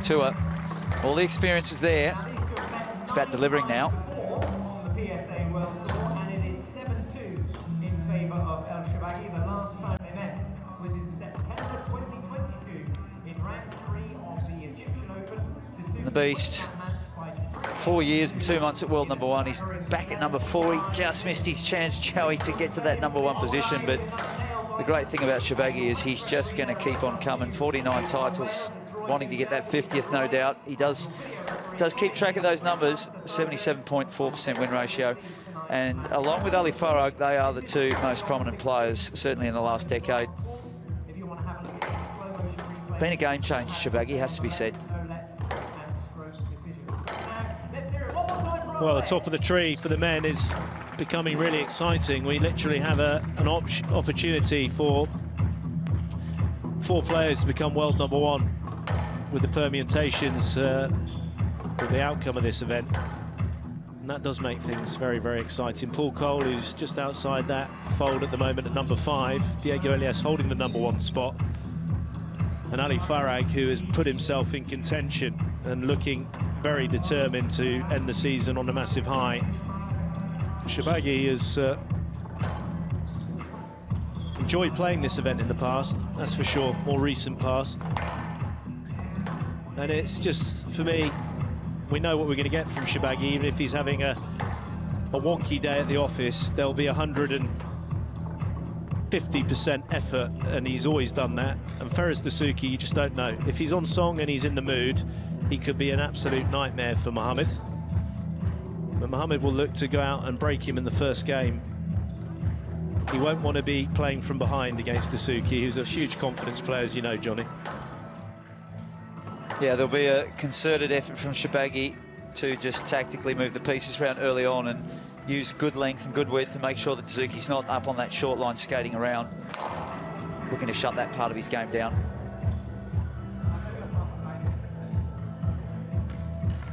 tour. All the experience is there. It's about delivering now. On the PSA World Tour, and it is 7-2 in favour of El-Shorbagy. The last time they met was in September 2022 in round 3 of the Egyptian Open. Dessouky The beast, 4 years and 2 months at world number 1. He's back at number 4. He just missed his chance, Joey, to get to that number 1 position. But the great thing about Shorbagy is he's just going to keep on coming. 49 titles, wanting to get that 50th, no doubt. He does keep track of those numbers. 77.4% win ratio. And along with Ali Farag, they are the two most prominent players, certainly in the last decade. Been a game changer, Shorbagy, has to be said. Well, the top of the tree for the men is becoming really exciting. We literally have an opportunity for 4 players to become world number 1 with the permutations with the outcome of this event. And that does make things very, very exciting. Paul Cole, who's just outside that fold at the moment at number 5. Diego Elias holding the number 1 spot. And Ali Farag, who has put himself in contention and looking very determined to end the season on a massive high. Shorbagy has enjoyed playing this event in the past, that's for sure, more recent past. And it's just, for me, we know what we're going to get from Shorbagy. Even if he's having a wonky day at the office, there'll be 150% effort, and he's always done that. And Ferris Dessouky, you just don't know. If he's on song and he's in the mood, he could be an absolute nightmare for Mohamed. But Mohamed will look to go out and break him in the first game. He won't want to be playing from behind against Dessouky, who's a huge confidence player, as you know, Johnny. Yeah, there'll be a concerted effort from Shorbagy to just tactically move the pieces around early on and use good length and good width to make sure that Dessouky's not up on that short line skating around, looking to shut that part of his game down.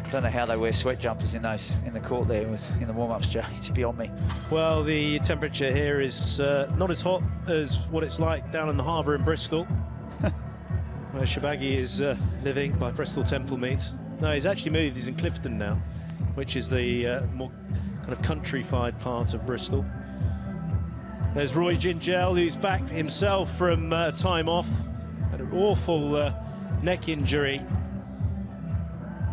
I don't know how they wear sweat jumpers in the court there in the warm-ups, Joe. It's beyond me. Well, the temperature here is not as hot as what it's like down in the harbour in Bristol, where Shorbagy is living by Bristol Temple Meet. No, he's actually moved. He's in Clifton now, which is the more kind of countrified part of Bristol. There's Roy Gingell, who's back himself from time off. Had an awful neck injury,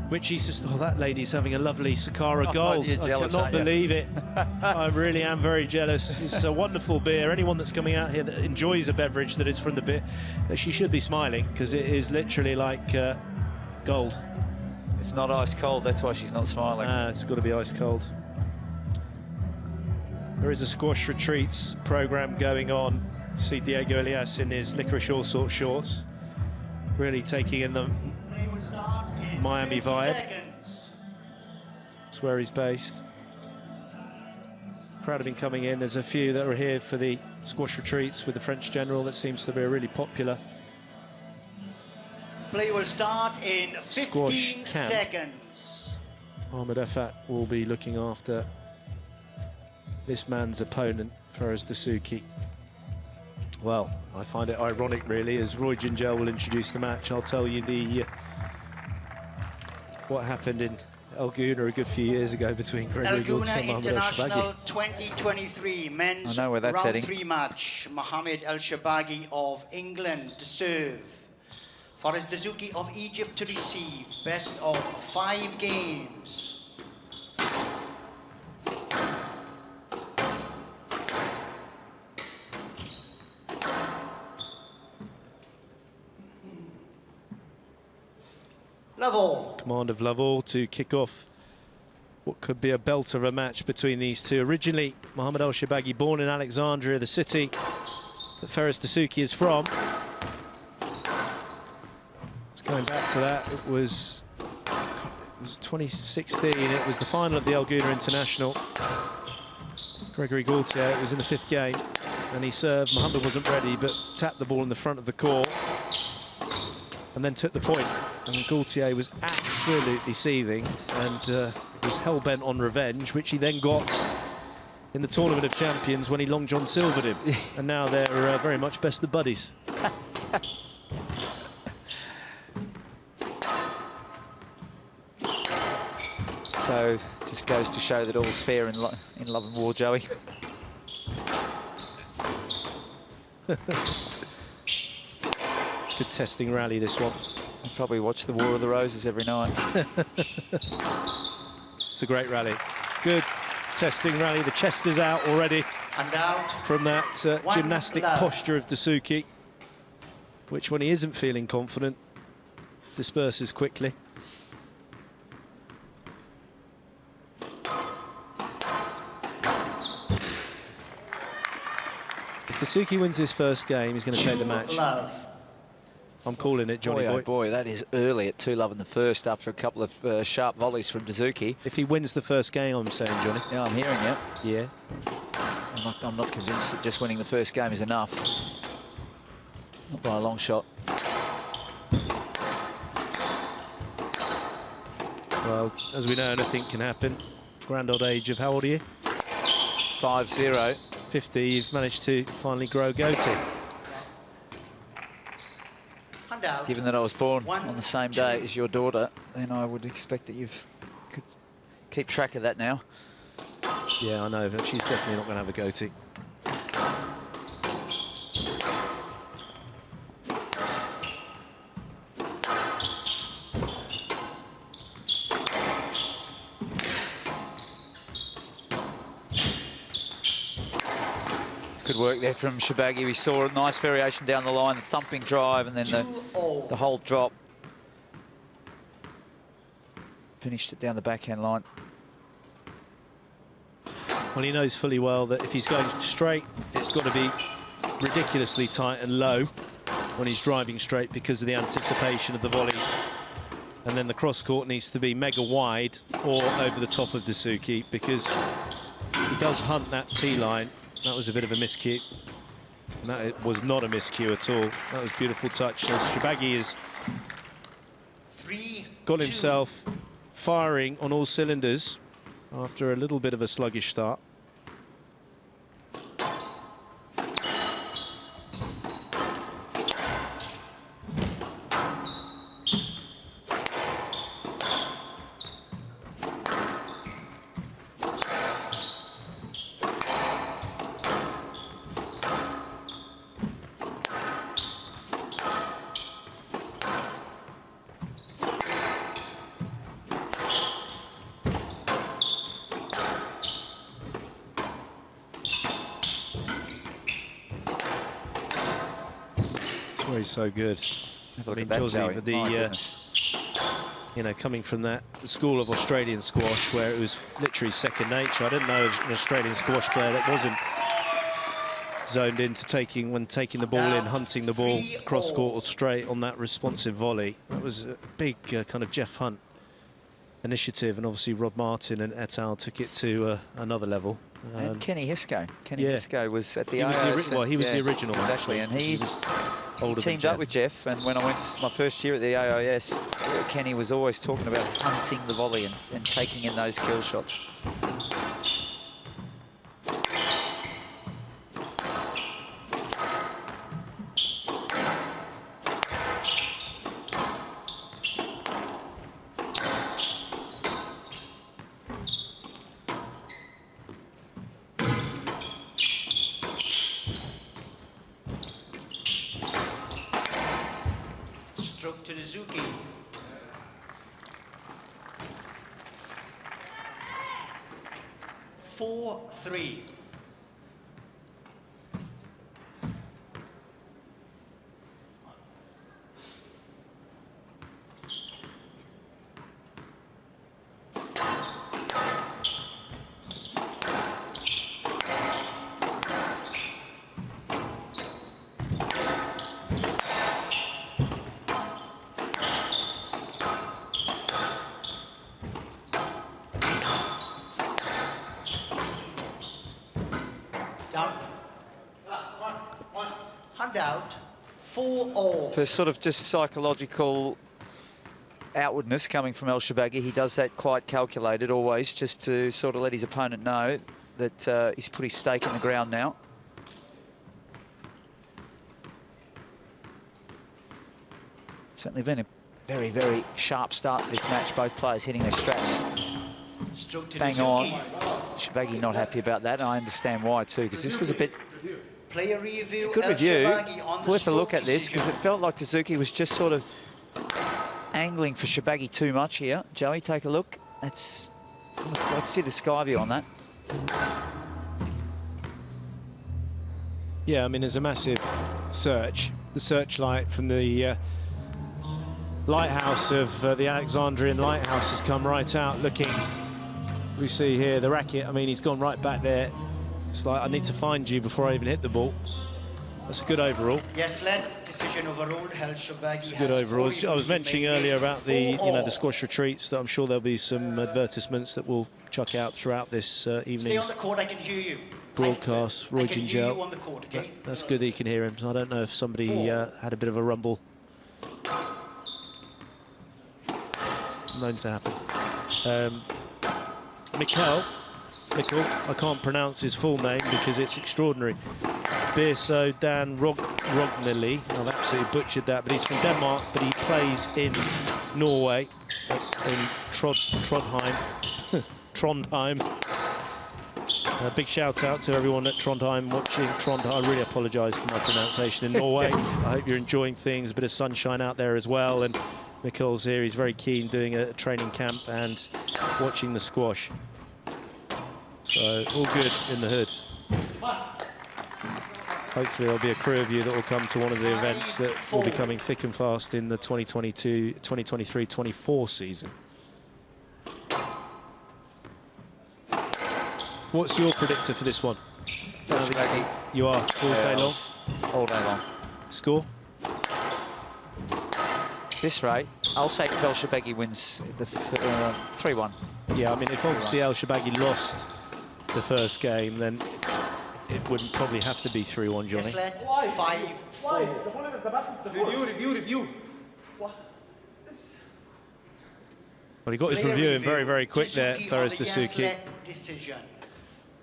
which he's just, oh, that lady's having a lovely Sakara Gold. I cannot believe it. I really am very jealous. It's a wonderful beer. Anyone that's coming out here that enjoys a beverage that is from the beer, she should be smiling, because it is literally like gold. It's not ice cold, that's why she's not smiling. It's got to be ice cold. There is a squash retreats program going on. See Diego Elias in his licorice all sorts shorts, really taking in the Miami vibe. That's where he's based. Crowd have been coming in. There's a few that are here for the squash retreats with the French general. That seems to be a really popular play. Will start in 15 seconds. Mohamed Effat will be looking after this man's opponent, Ferris Dessouky. Well, I find it ironic, really, as Roy Gingell will introduce the match. I'll tell you what happened in El Gouna a good few years ago between Gregory Gouna and Mohamed International 2023 men's round 3 match. Mohamed El-Shorbagy of England to serve. Ferris Dessouky of Egypt to receive. Best of 5 games. Lovell. Command of Lovell to kick off what could be a belt of a match between these two. Originally, Mohamed El-Shorbagy, born in Alexandria, the city that Ferris Dessouky is from. It's going back to that. It was 2016. It was the final of the El Gouna International. Gregory Gaultier, it was in the 5th game, and he served. Mohamed wasn't ready, but tapped the ball in the front of the court and then took the point. And Gaultier was absolutely seething and was hell-bent on revenge, which he then got in the Tournament of Champions when he Long John Silvered him. And now they're very much best of buddies. So just goes to show that all's fair in love and war, Joey. Good testing rally, this one. I probably watch the War of the Roses every night. It's a great rally. Good testing rally. The chest is out already and out from that gymnastic posture of Dessouky, which, when he isn't feeling confident, disperses quickly. If Dessouky wins his first game, he's going to take the match. I'm calling it, Johnny boy. Oh boy, that is early at 2-love in the first after a couple of sharp volleys from Dessouky. If he wins the first game, I'm saying, Johnny. Yeah, I'm hearing you. Yeah. I'm not convinced that just winning the first game is enough. Not by a long shot. Well, as we know, anything can happen. Grand old age of, how old are you? 5-0. 50, you've managed to finally grow goatee. Given that I was born on the same day as your daughter, then I would expect that you could keep track of that now. Yeah, I know, but she's definitely not going to have a goatee. Good work there from Shorbagy. We saw a nice variation down the line, the thumping drive, and then the whole drop. Finished it down the backhand line. Well, he knows fully well that if he's going straight, it's got to be ridiculously tight and low when he's driving straight because of the anticipation of the volley. And then the cross court needs to be mega wide or over the top of Dessouky, because he does hunt that T-line. That was a bit of a miscue. And that was not a miscue at all. That was a beautiful touch. So Shorbagy has got himself firing on all cylinders after a little bit of a sluggish start. He's so good. I mean, Josie, with the you know, coming from that school of Australian squash where it was literally second nature. I didn't know an Australian squash player that wasn't zoned into taking the ball in, hunting the ball cross court or straight on that responsive volley. That was a big kind of Jeff Hunt initiative, and obviously Rod Martin and et al. Took it to another level. And Kenny Hisco. Kenny Hisco was at the he was the original, exactly, and he teamed up with Jeff. And when I went my first year at the AIS, Kenny was always talking about hunting the volley and taking in those kill shots. Stroke to Dessouky. (4-3). Out 4-all. For sort of just psychological outwardness coming from El-Shorbagy, he does that quite calculated always, just to sort of let his opponent know that he's put his stake in the ground now. Certainly been a very, very sharp start to this match. Both players hitting their straps. bang on. Shorbagy not happy about that, and I understand why too, because this was a bit... Player review. It's a good review. Worth a look at this, because it felt like Dessouky was just sort of angling for Shorbagy too much here. Joey, take a look. Let's see the sky view on that. Yeah, I mean, there's a massive search. The searchlight from the lighthouse of the Alexandrian lighthouse has come right out looking. We see here the racket. I mean, he's gone right back there. It's like, I need to find you before I even hit the ball. That's a good overall. Yes, led decision overruled. El-Shorbagy. Good overall. I was mentioning earlier about the the squash retreats, that I'm sure there'll be some advertisements that we'll chuck out throughout this evening's Stay on the court, I can hear you. broadcast. Roy Gingell. On the court, okay? That's good that you can hear him. So I don't know if somebody had a bit of a rumble. It's known to happen. Mikkel, I can't pronounce his full name because it's extraordinary. Birso Dan Rogneli. I've absolutely butchered that, but he's from Denmark, but he plays in Norway, in Trondheim. Big shout out to everyone at Trondheim watching Trondheim. I really apologise for my pronunciation in Norway. I hope you're enjoying things, a bit of sunshine out there as well. And Mikkel's here, he's very keen doing a training camp and watching the squash. So all good in the hood. Hopefully there'll be a crew of you that will come to one of the events that will be coming thick and fast in the 2022-2023-24 season. What's your predictor for this one? You are all day long? All day long. Score? This rate, I'll say El-Shorbagy wins the 3-1. Yeah, I mean, if obviously El-Shorbagy lost the first game, then it wouldn't probably have to be 3-1, Johnny. Yes, 5-4. Review. Well, he got his review in very, very quick there, Faraz Dessouky.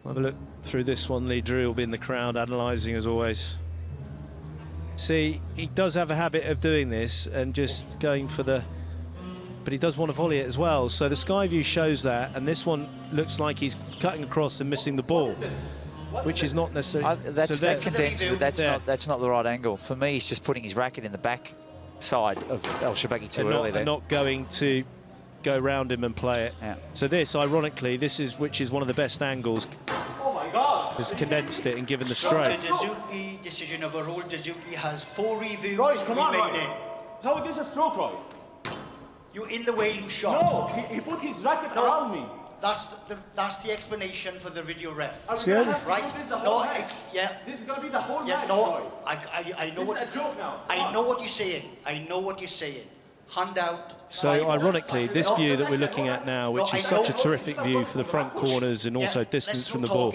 Have a look through this one. Lee Drew will be in the crowd analysing as always. See, he does have a habit of doing this and just going for the... But he does want to volley it as well. So the sky view shows that, and this one looks like he's cutting across and missing the ball, which is not necessarily... that condenses it. That's not the right angle. For me, he's just putting his racket in the back side of El-Shorbagy too early there. And not going to go round him and play it. Yeah. So this, ironically, which is one of the best angles, has condensed it and given the stroke. Dessouky, decision overruled. Dessouky has 4 reviews. Roy, come on, Roy. How is this a stroke, Roy? You're in the way you shot. No, he put his racket around me. That's the explanation for the video ref. Right? No, this is gonna be the whole yeah, match, no, Roy. I know what. This is a joke now. I know what you're saying. I know what you're saying. Hand out. So ironically, this view that we're looking at now, which is such a terrific view for the front corners and also distance from the ball,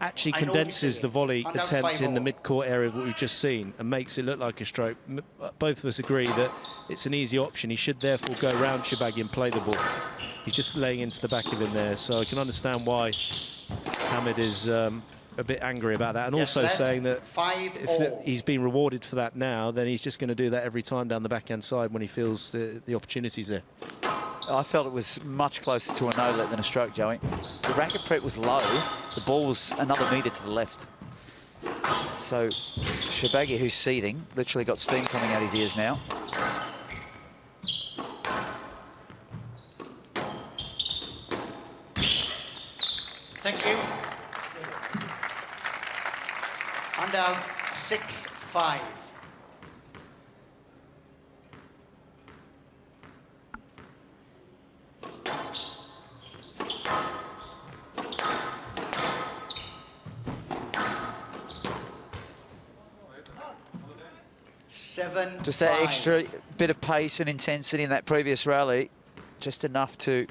actually condenses the volley attempt in the mid-court area of what we've just seen and makes it look like a stroke. Both of us agree that it's an easy option. He should therefore go around Shorbagy and play the ball. He's just laying into the back of him there, so I can understand why Mohamed is a bit angry about that, and also saying that if he's been rewarded for that now, then he's just going to do that every time down the backhand side when he feels the opportunities there. I felt it was much closer to a no-let than a stroke, Joey. The racket prep was low. The ball was another metre to the left. So Shorbagy, who's seething, literally got steam coming out his ears now. Thank you. And out 6-5. Just that extra bit of pace and intensity in that previous rally, just enough to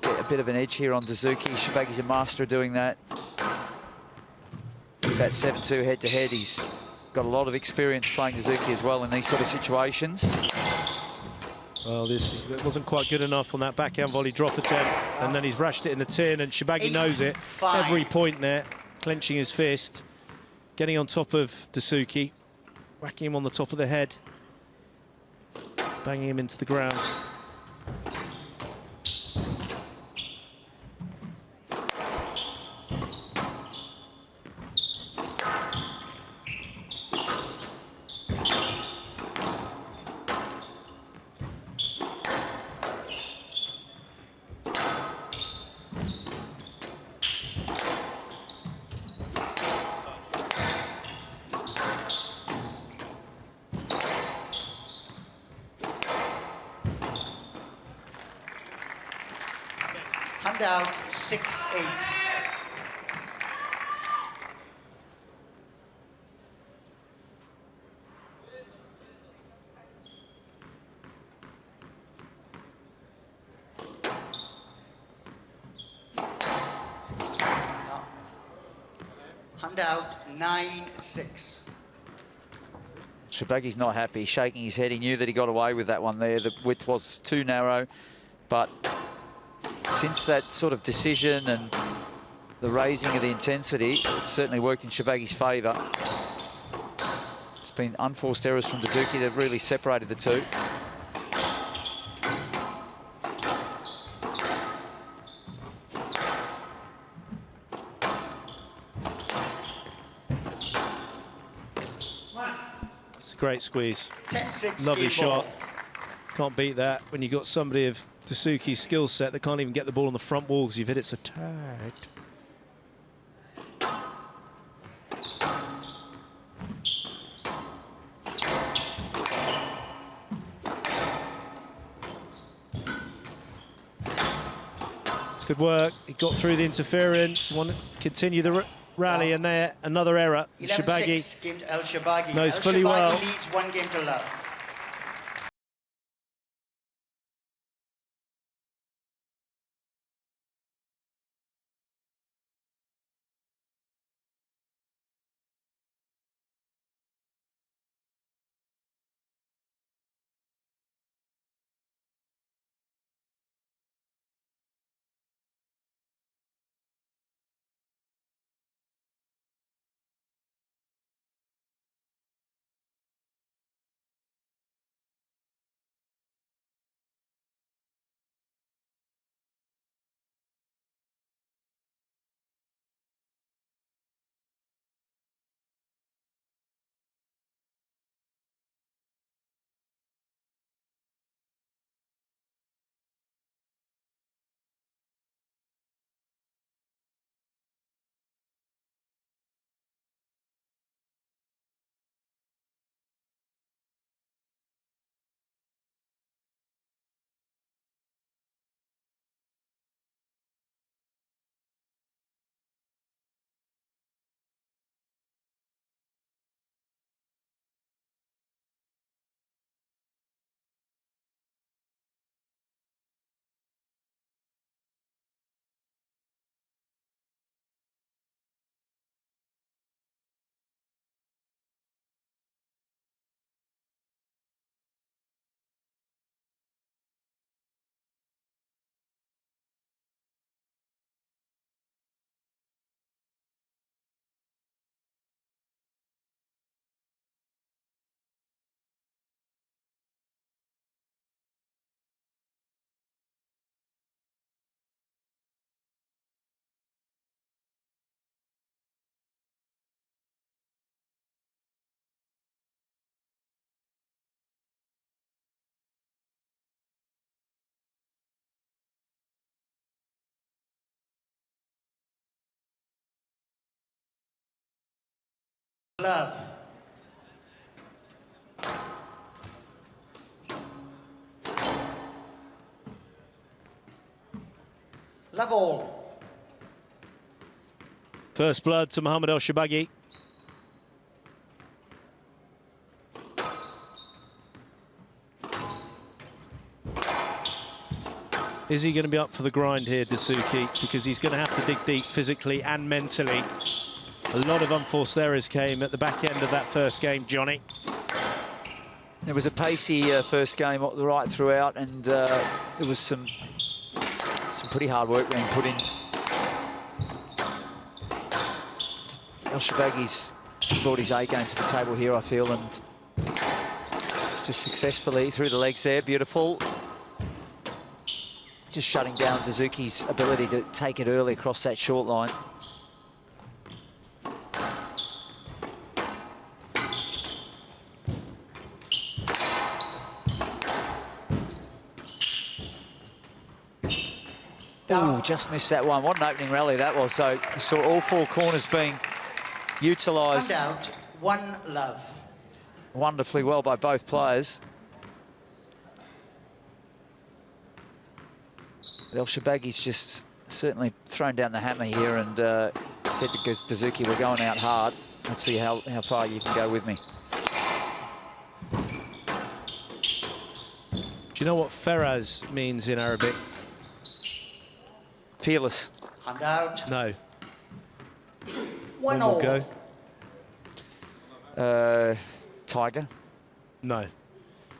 get a bit of an edge here on Dessouky. Shorbagy's a master of doing that. With that 7-2 head-to-head, he's got a lot of experience playing Dessouky as well in these sort of situations. Well, that wasn't quite good enough on that backhand volley drop attempt, and then he's rashed it in the tin, and Shorbagy knows it. Every point there, clenching his fist, getting on top of Dessouky, whacking him on the top of the head, banging him into the ground. Handout 6-8. Handout 9-6. Shorbagy's not happy, shaking his head. He knew that he got away with that one there. The width was too narrow, but since that sort of decision and the raising of the intensity, it's certainly worked in Shorbagy's favour. It's been unforced errors from Dessouky that have really separated the two. It's a great squeeze. 10-6. Lovely shot. Can't beat that when you've got somebody of Dessouky's skill set that can't even get the ball on the front wall because you've hit it so tight. It's good work. He got through the interference. Want to continue the rally, and there another error. Shorbagy game to El-Shorbagy. knows fully well. Leads 1 game to love. Love. Love all. First blood to Mohamed El-Shorbagy. Is he going to be up for the grind here, Dessouky? Because he's going to have to dig deep physically and mentally. A lot of unforced errors came at the back end of that first game, Johnny. It was a pacey first game right throughout, and there was some pretty hard work being put in. El-Shorbagy's brought his A game to the table here, I feel, and it's just successfully through the legs there, beautiful. Just shutting down Dessouky's ability to take it early across that short line. Oh, just missed that one. What an opening rally that was. So we saw all four corners being utilised. Handout 1 love. Wonderfully well by both players. El-Shorbagy's just certainly thrown down the hammer here and said to Dessouky, we're going out hard. Let's see how far you can go with me. Do you know what Feraz means in Arabic? Fearless. Hand out. No. One more all. Go. Tiger. No.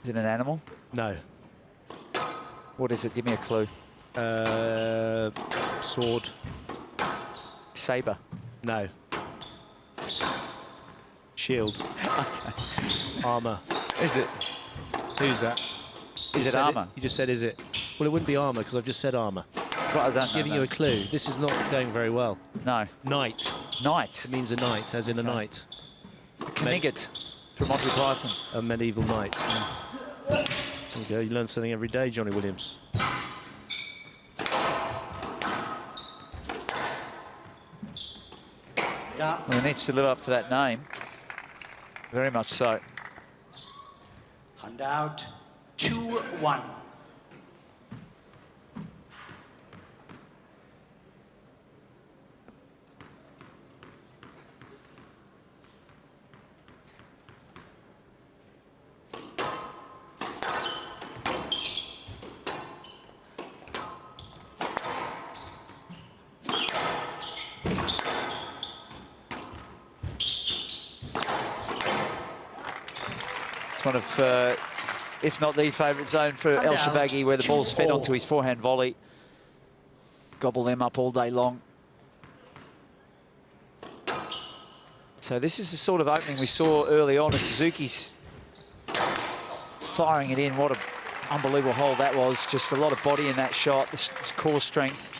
Is it an animal? No. What is it? Give me a clue. Sword. Saber. No. Shield. Okay. Armour. Is it? Who's that? Is it armour? You just said, is it? Well, it wouldn't be armour because I've just said armour. Well, I don't Giving you a clue. This is not going very well. No. Knight. Knight. It means a knight, as in a knight. Knigget from Monty Python. A medieval knight. Yeah. There you go. You learn something every day, Johnny Williams. Well, he needs to live up to that name. Very much so. Hand out. 2-1. It's one of, if not the favourite zone for El-Shorbagy, where the ball's fed onto his forehand volley. Gobble them up all day long. So this is the sort of opening we saw early on as Dessouky's firing it in. What an unbelievable hole that was. Just a lot of body in that shot, this core strength.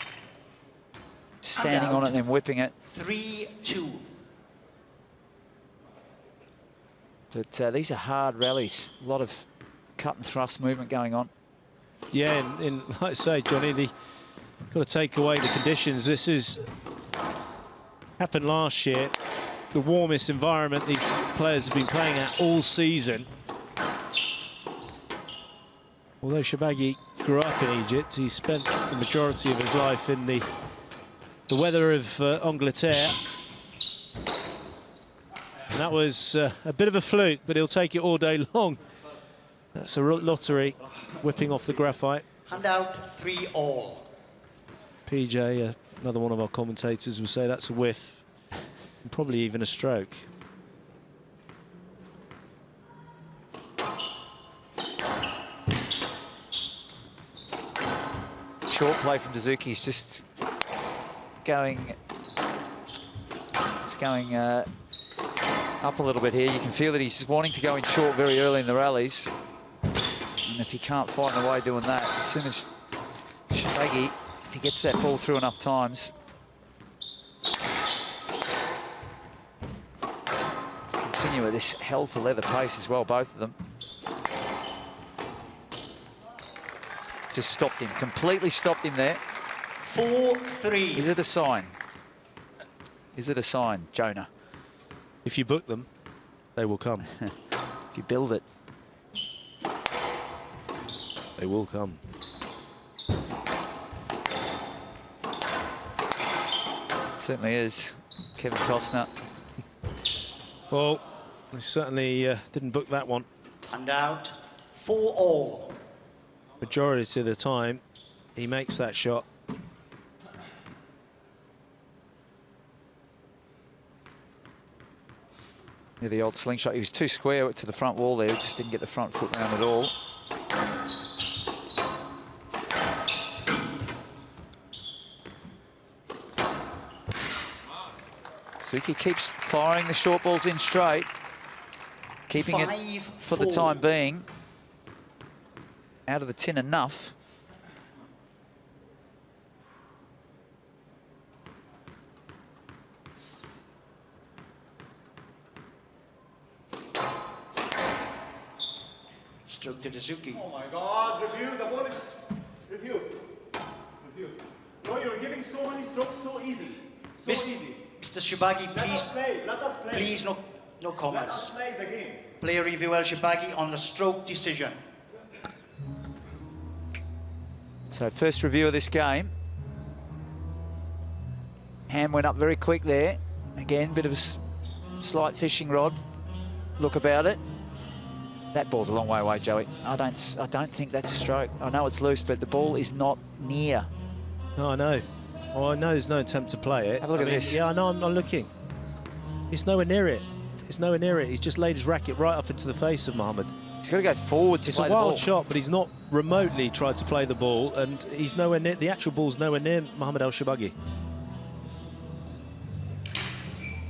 Standing on it and then whipping it. 3-2. But these are hard rallies. A lot of cut and thrust movement going on. Yeah, and like I say, Johnny, got to take away the conditions. This is happened last year. The warmest environment these players have been playing at all season. Although Shorbagy grew up in Egypt, he spent the majority of his life in the weather of Angleterre. And that was a bit of a fluke, but he'll take it all day long. That's a lottery, whipping off the graphite. Hand out 3-all. PJ, another one of our commentators, will say that's a whiff, and probably even a stroke. Short play from Dessouky's just going. It's going up a little bit here. You can feel that he's just wanting to go in short very early in the rallies. And if he can't find a way doing that, as soon as Shorbagy, if he gets that ball through enough times, continue at this hell for leather pace as well, both of them. Just stopped him, completely stopped him there. 4-3. Is it a sign? Is it a sign, Jonah? If you book them, they will come. If you build it, they will come. Certainly is. Kevin Costner. Well, he certainly didn't book that one. Hand out 4-all. Majority of the time, he makes that shot. Yeah, the old slingshot. He was too square to the front wall there. He just didn't get the front foot round at all. Dessouky keeps firing the short balls in straight, keeping it for the time being out of the tin enough. Stroke to Dessouky. Oh my God, review, the ball is... Review. Review. No, you're giving so many strokes so easy. So easy. Mr. Shorbagy, please... Let us play. Please, no comments. Let us play the game. Player review El-Shorbagy on the stroke decision. So first review of this game. Hand went up very quick there. Again, bit of a slight fishing rod look about it. That ball's a long way away, Joey. I don't think that's a stroke. I know it's loose, but the ball is not near. No, I know. Oh, I know there's no attempt to play it. Have a look at this. Yeah, I know, I'm looking. It's nowhere near it. It's nowhere near it. He's just laid his racket right up into the face of Mohamed. He's got to go forward to play the ball. It's a wild shot, but he's not remotely tried to play the ball, and he's nowhere near, the actual ball's nowhere near Mohamed.ElShorbagy.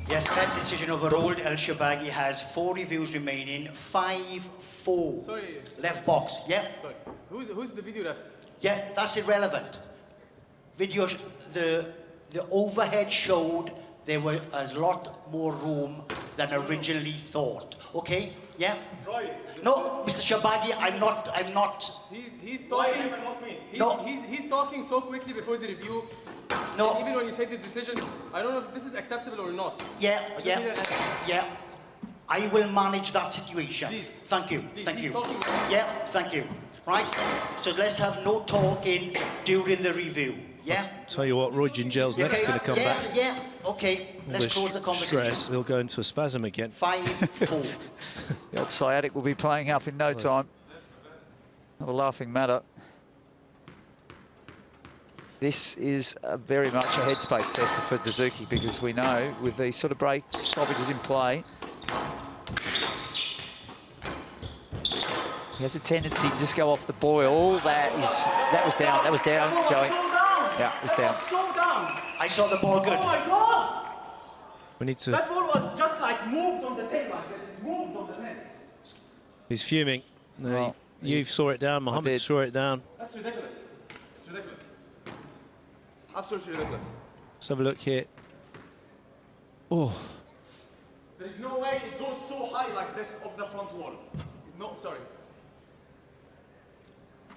Yes, that decision overruled. El-Shorbagy has 4 reviews remaining, 5-4. Sorry. Left box, yeah? Sorry. Who's the video ref? Yeah, that's irrelevant. Video, the overhead showed there were a lot more room than originally thought. Okay? Yeah? Roy. No, Mr. Shorbagy, I'm not. He's talking. Not me. He's talking so quickly before the review. No. And even when you say the decision, I don't know if this is acceptable or not. Yeah. Yeah. I will manage that situation. Please. Thank you. Please, Thank he's you. talking. Yeah, thank you. Right? So let's have no talking during the review. Yeah? Tell you what, Roy Gingel's next going to come back. Yeah, okay. Let's close the conversation. Stress, he'll go into a spasm again. 5-4. The old sciatic will be playing up in no time. Not a laughing matter. This is very much a headspace tester for Dessouky, because we know with these sort of break stoppages in play, he has a tendency to just go off the boil. That was down, Joey. Yeah, it was down. So down. I saw the ball good. Oh my God! We need to... That ball was just like moved on the tail like this. It moved on the tail. He's fuming. No, Well, you saw it down, Mohamed saw it down. That's ridiculous. It's ridiculous. Absolutely ridiculous. Let's have a look here. Oh. There's no way it goes so high like this off the front wall. No, sorry.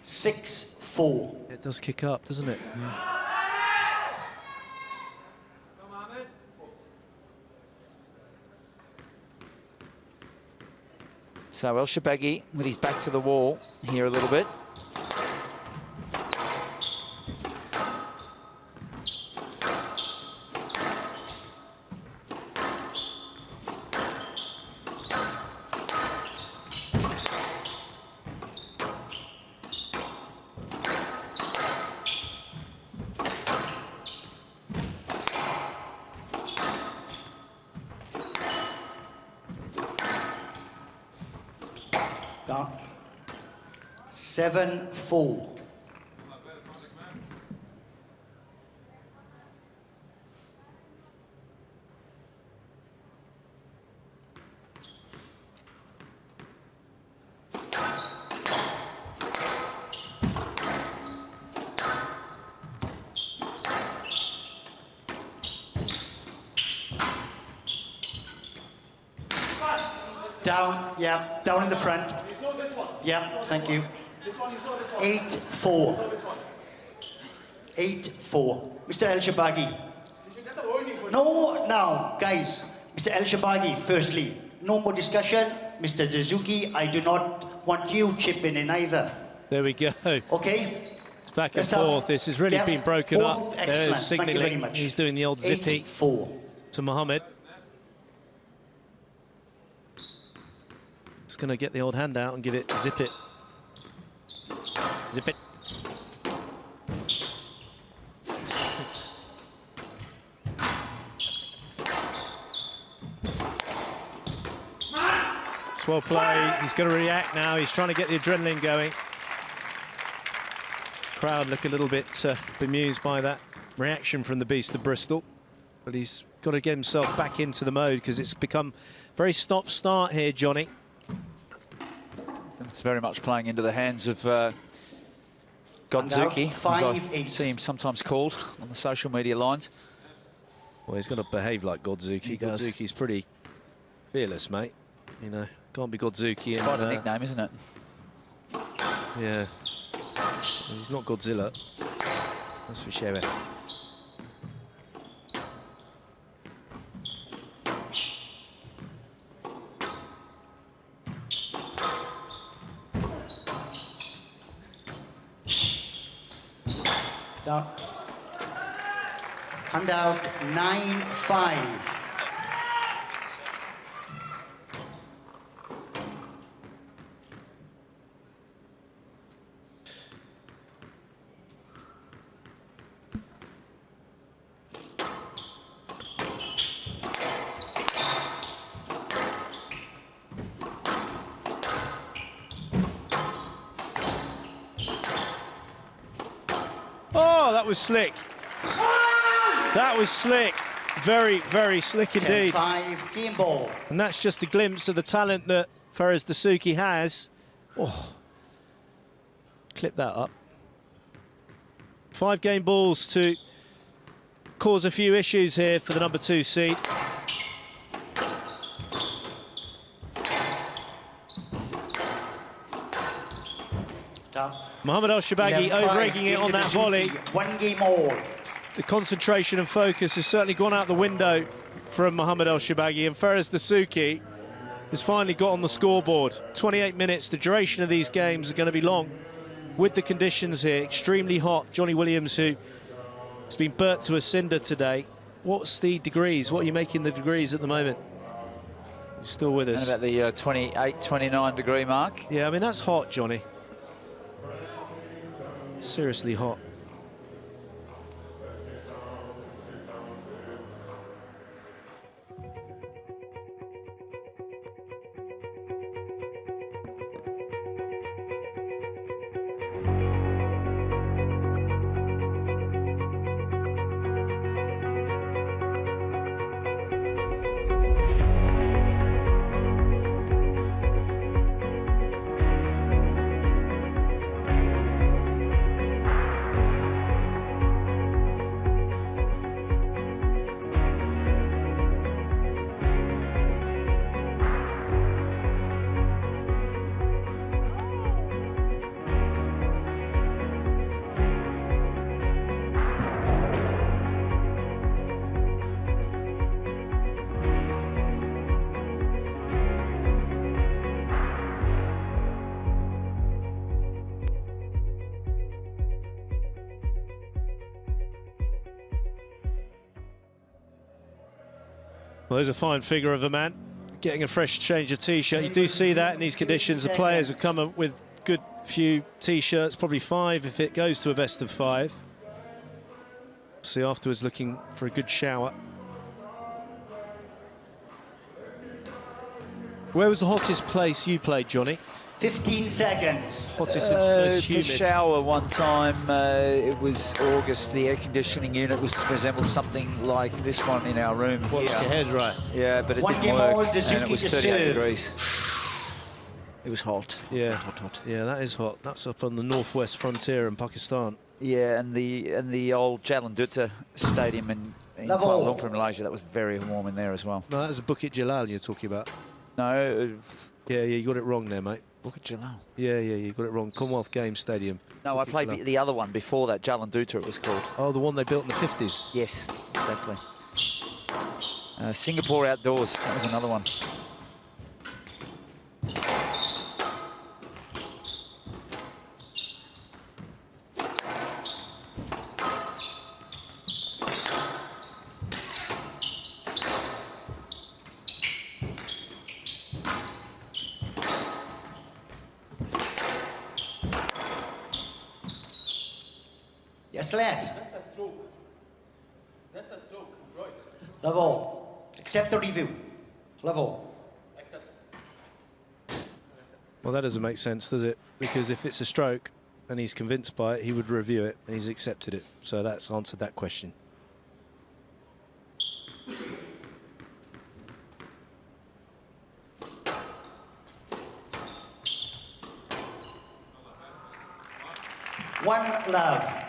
6-4. It does kick up, doesn't it? Yeah. Mohamed. So El-Shorbagy with his back to the wall here a little bit. Down. 7-4. Down, yeah, down in the front. You saw this one. Yeah, thank you. This one, you saw this one. 8-4. This one. 8-4. Mr. El-Shorbagy. You should get a warning for No, now, guys. Mr. El-Shorbagy, firstly, no more discussion. Mr. Dessouky, I do not want you chipping in either. There we go. Okay? It's back and Let's have- forth. This has really yeah, been broken both up. excellent. There's Thank you very signalling. much. He's doing the old zippy 8-4. to Mohamed. Just going to get the old hand out and give it, zip it. Zip it. It's well played. He's going to react now. He's trying to get the adrenaline going. Crowd look a little bit bemused by that reaction from the Beast of Bristol. But he's got to get himself back into the mode, because it's become very stop-start here, Johnny. It's very much playing into the hands of Dessouky, as I see him sometimes called on the social media lines. Well, he's got to behave like Dessouky. does. Dessouky's pretty fearless, mate. You know, can't be Dessouky. Quite a nickname, isn't it? Yeah. He's not Godzilla. That's for sure. Down. And out 9-5. Oh, that was slick. That was slick. Very, very slick indeed. 10-5 game ball. And that's just a glimpse of the talent that Fares Dessouky has. Oh, clip that up. 5 game balls to cause a few issues here for the number 2 seed. Mohamed El-Shorbagy over-egging it on that volley. 1 game all. The concentration and focus has certainly gone out the window from Mohamed El-Shorbagy, and Fares Dessouky has finally got on the scoreboard. 28 minutes, the duration of these games are going to be long with the conditions here. Extremely hot. Johnny Williams, who has been burnt to a cinder today. What's the degrees? What are you making the degrees at the moment? You're still with us? And about the 28, 29 degree mark. Yeah, I mean, that's hot, Johnny. Seriously hot. Well, there's a fine figure of a man getting a fresh change of T-shirt. You do see that in these conditions. The players have come up with good few T-shirts, probably 5 if it goes to a best of 5. See afterwards looking for a good shower. Where was the hottest place you played, Johnny? 15 seconds. Hottest and most humid. The shower one time, it was August. The air conditioning unit resembled something like this one in our room. Well, like a hairdryer. Yeah, but it 1 didn't game work, all, and it was Dessouky to 38 serve. degrees. It was hot. Yeah, hot. Yeah, that is hot. That's up on the northwest frontier in Pakistan. Yeah, and the old Jalan Dutta Stadium in Kuala Lumpur, Malaysia, that was very warm in there as well. No, that was a Bukit Jalal you're talking about. No. Yeah, you got it wrong there, mate. Bukit Jalal. Yeah, you got it wrong. Commonwealth Games Stadium. No, I played the other one before that, Jalan Dutta it was called. Oh, the one they built in the 50s? Yes, exactly. Singapore Outdoors, that was another one. Yes, lad. That's a stroke. That's a stroke, right. Level. Accept the review. Level. Accept. Well, that doesn't make sense, does it? Because if it's a stroke and he's convinced by it, he would review it and he's accepted it. So that's answered that question. One love.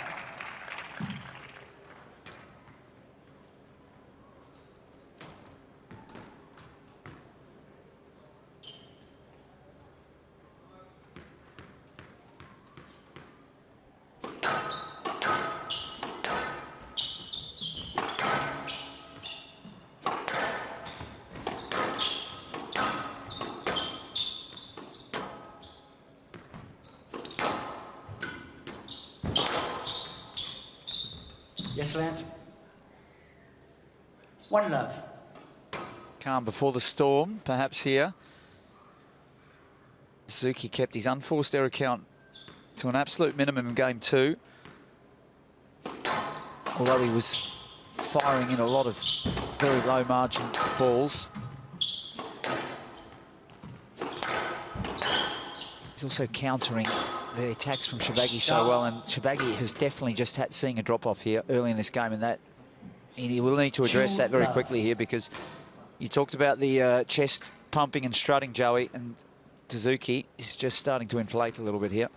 Yes, lad. 1 love. Calm before the storm, perhaps here. Dessouky kept his unforced error count to an absolute minimum in game 2. Although he was firing in a lot of very low margin balls. He's also countering the attacks from Shorbagy so well, and Shorbagy has definitely just had seeing a drop-off here early in this game, and that he will need to address that very quickly here, because you talked about the chest pumping and strutting, Joey, and Dessouky is just starting to inflate a little bit here.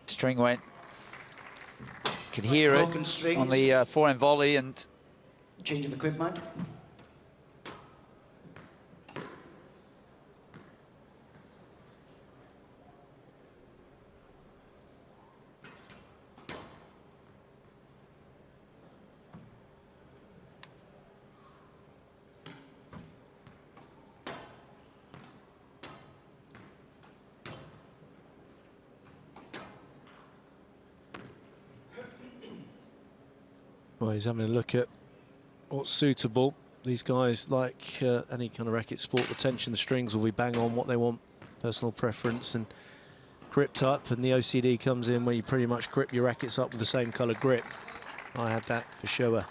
String went. Could hear it on the forehand volley, and change of equipment. Well, he's having a look at what's suitable. These guys, like any kind of racket sport, the tension, the strings will be bang on what they want, personal preference and grip type, and the OCD comes in where you pretty much grip your rackets up with the same colour grip. I had that for Showa.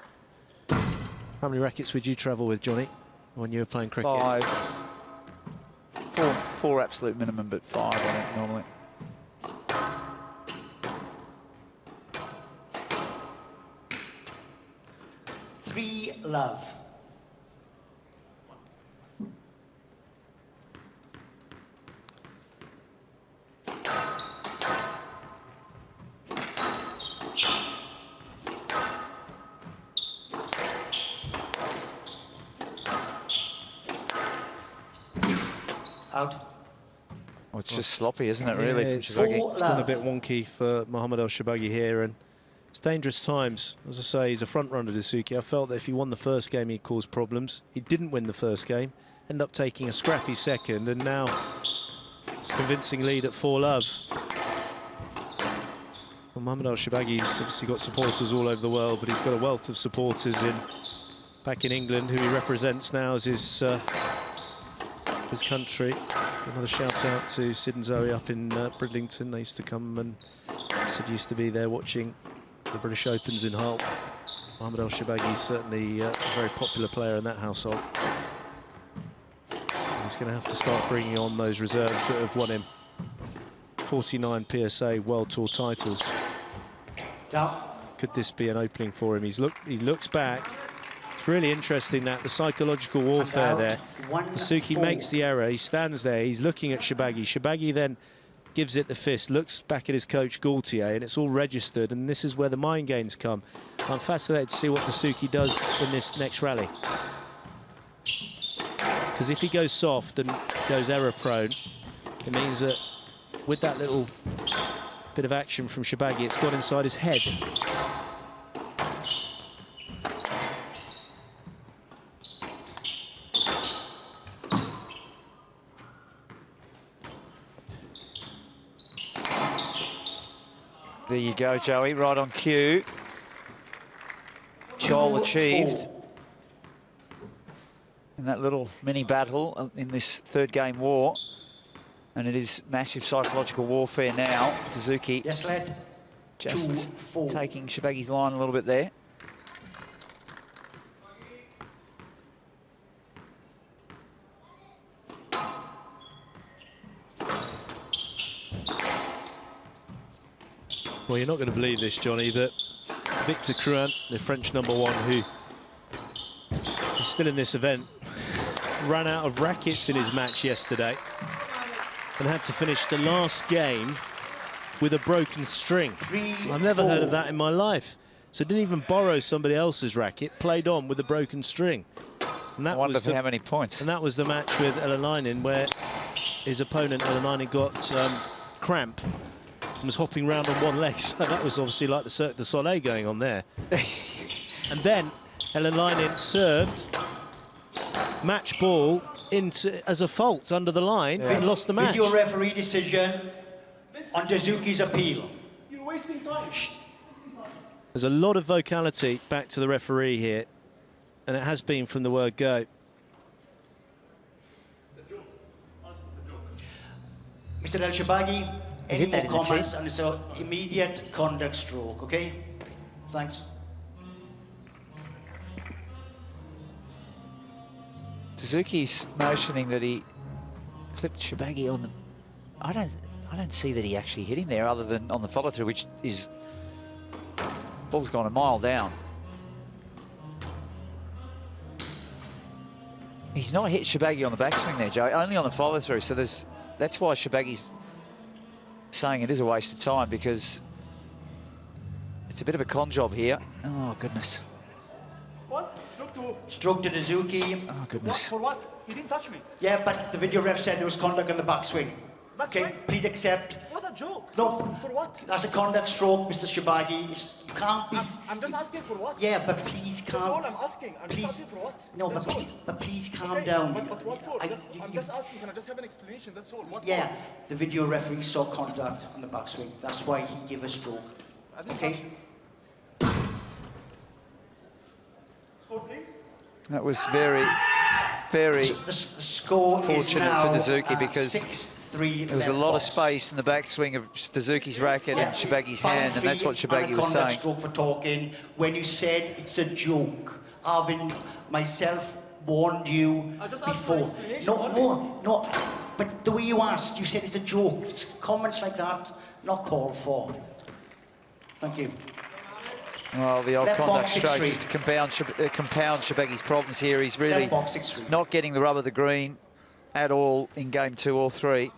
How many rackets would you travel with, Johnny, when you were playing cricket? 5. Four absolute minimum, but 5 I think normally. Love. Out. Well, it's just sloppy, isn't it, really? Yeah, it's been a bit wonky for Mohamed-ElShorbagy here, and it's dangerous times. As I say, he's a front runner, Dessouky. I felt that if he won the first game, he'd cause problems. He didn't win the first game, ended up taking a scrappy second, and now it's a convincing lead at 4 love. Well, Mohamed-ElShorbagy's obviously got supporters all over the world, but he's got a wealth of supporters back in England, who he represents now as his country. Another shout out to Sid and Zoe up in Bridlington. They used to come, and Sid used to be there watching the British Opens in Hull. Mohamed-ElShorbagy is certainly a very popular player in that household. And he's going to have to start bringing on those reserves that have won him 49 PSA World Tour titles. Yeah. Could this be an opening for him? He looks back. It's really interesting that the psychological warfare there. Dessouky makes the error. He stands there. He's looking at Shorbagy. Shorbagy then gives it the fist, looks back at his coach Gaultier, and it's all registered, and this is where the mind games come. I'm fascinated to see what Dessouky does in this next rally. Because if he goes soft and goes error prone, it means that with that little bit of action from Shorbagy, it's got inside his head. There you go, Joey, right on cue. Goal achieved in that little mini battle in this third game war. And it is massive psychological warfare now. Dessouky yes, lad. Just taking Shorbagy's line a little bit there. Well, you're not going to believe this, Johnny, that Victor Crouin, the French #1, who is still in this event, ran out of rackets in his match yesterday and had to finish the last game with a broken string. I've never heard of that in my life. So didn't even borrow somebody else's racket, played on with a broken string. And that I wonder how many points. And that was the match with Elanainen, where his opponent, Elanainen, got cramp and was hopping around on one leg. So that was obviously like the Cirque du Soleil going on there. And then Elanainen served match ball into as a fault under the line and lost the match. Video referee decision. on Dessouky's appeal. You're wasting time. There's a lot of vocality back to the referee here, and it has been from the word go. Mr. El-Shorbagy, any more comments on this immediate conduct stroke, okay? Thanks. Dessouky's motioning that he clipped Shorbagy on the... I don't see that he actually hit him there, other than on the follow-through, which is... Ball's gone a mile down. He's not hit Shorbagy on the backswing there, Joe, only on the follow-through. So that's why Shorbagy's saying it is a waste of time, because it's a bit of a con job here. Oh, goodness. What? Stroke to Dessouky. Oh, goodness. What? For what? He didn't touch me. Yeah, but the video ref said there was conduct on the backswing. Okay, please accept. What a joke. No. For what? That's a conduct stroke, Mr. Shorbagy. You can't be... I'm just asking for what? Yeah, but please calm... That's all I'm asking. I'm just asking for what? No, but please calm down. But what for? I'm just asking, can I just have an explanation? That's all. What yeah, for? the video referee saw contact on the backswing. That's why he gave a stroke. Okay? Score, please. That was very, very the score fortunate is now, for Dessouky, because 6-3 there was a lot of space in the backswing of Dessouky's racket and Shorbagy's hand, and that's what Shorbagy was saying. Stroke for talking. When you said it's a joke, having myself warned you before. No. But the way you asked, you said it's a joke. Comments like that, not called for. Thank you. Well, the old conduct stroke just to compound Shorbagy's problems here. He's really not getting the rub of the green at all in game 2 or 3.